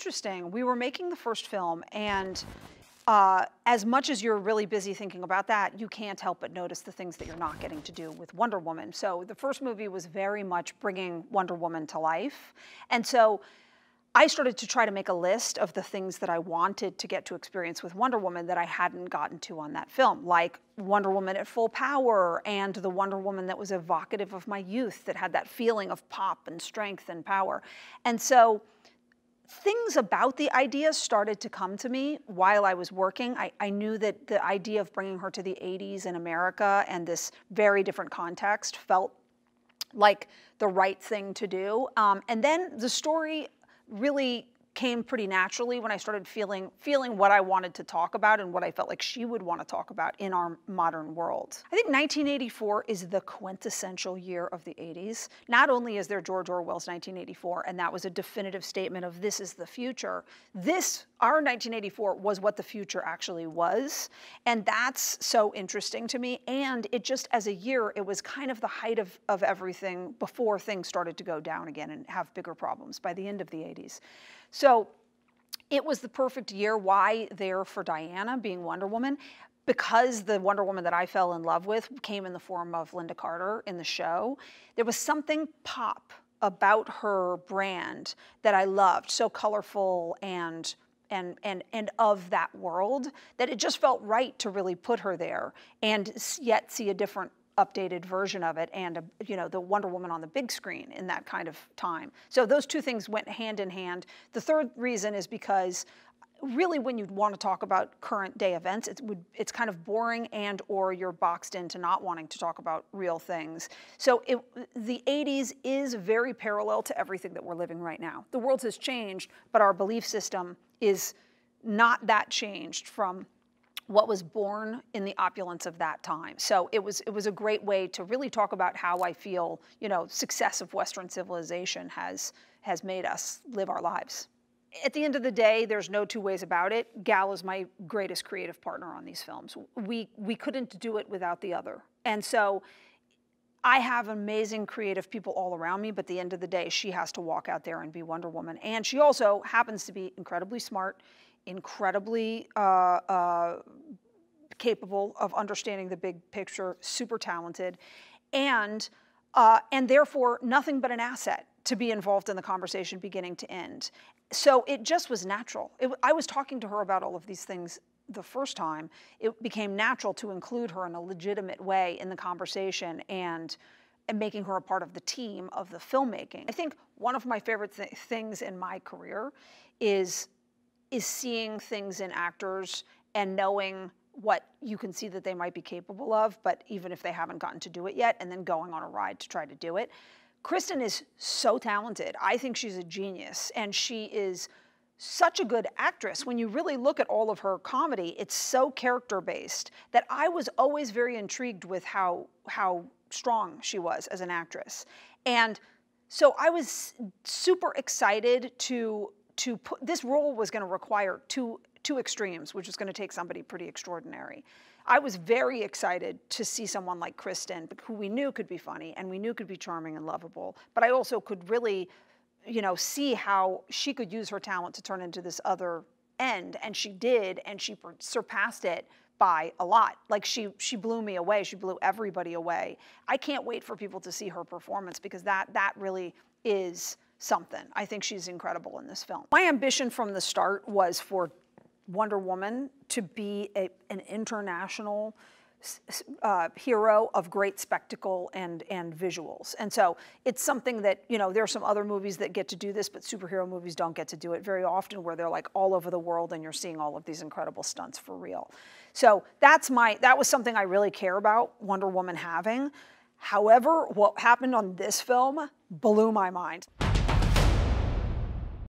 interesting. We were making the first film, and as much as you're really busy thinking about that, you can't help but notice the things that you're not getting to do with Wonder Woman. So the first movie was very much bringing Wonder Woman to life. And so I started to try to make a list of the things that I wanted to get to experience with Wonder Woman that I hadn't gotten to on that film, like Wonder Woman at full power and the Wonder Woman that was evocative of my youth, that had that feeling of pop and strength and power. And so things about the idea started to come to me while I was working. I knew that the idea of bringing her to the 80s in America and this very different context felt like the right thing to do. And then the story really came pretty naturally when I started feeling what I wanted to talk about and what I felt like she would want to talk about in our modern world. I think 1984 is the quintessential year of the 80s. Not only is there George Orwell's 1984, and that was a definitive statement of this is the future, our 1984 was what the future actually was. And that's so interesting to me. And it just, as a year, it was kind of the height of everything before things started to go down again and have bigger problems by the end of the 80s. So it was the perfect year. Why? There for Diana being Wonder Woman, because the Wonder Woman that I fell in love with came in the form of Linda Carter in the show. There was something pop about her brand that I loved, so colorful and of that world, that it just felt right to really put her there and yet see a different updated version of it and the Wonder Woman on the big screen in that kind of time. So those two things went hand in hand. The third reason is because really when you want to talk about current day events, it's kind of boring and or you're boxed into not wanting to talk about real things. So the 80s is very parallel to everything that we're living right now. The world has changed, but our belief system is not that changed from what was born in the opulence of that time. So it was a great way to really talk about how I feel, success of Western civilization has made us live our lives. At the end of the day, there's no two ways about it. Gal is my greatest creative partner on these films. We couldn't do it without the other. And so I have amazing creative people all around me, but at the end of the day, she has to walk out there and be Wonder Woman. And she also happens to be incredibly smart, incredibly capable of understanding the big picture, super talented, and therefore nothing but an asset to be involved in the conversation beginning to end. So it just was natural. I was talking to her about all of these things the first time. It became natural to include her in a legitimate way in the conversation and making her a part of the team of the filmmaking. I think one of my favorite things in my career is seeing things in actors and knowing what you can see that they might be capable of, but even if they haven't gotten to do it yet, and then going on a ride to try to do it. Kristen is so talented. I think she's a genius, and she is such a good actress. When you really look at all of her comedy, it's so character-based that I was always very intrigued with how strong she was as an actress. And so I was super excited to put, this role was going to require two extremes, which was going to take somebody pretty extraordinary. I was very excited to see someone like Kristen, who we knew could be funny and we knew could be charming and lovable, but I also could really, see how she could use her talent to turn into this other end, and she did, and she surpassed it by a lot. Like she blew me away. She blew everybody away. I can't wait for people to see her performance because that really is something. I think she's incredible in this film. My ambition from the start was for Wonder Woman to be an international hero of great spectacle and visuals. And so it's something that, there are some other movies that get to do this, but superhero movies don't get to do it very often, where they're like all over the world and you're seeing all of these incredible stunts for real. So that was something I really care about Wonder Woman having. However, what happened on this film blew my mind.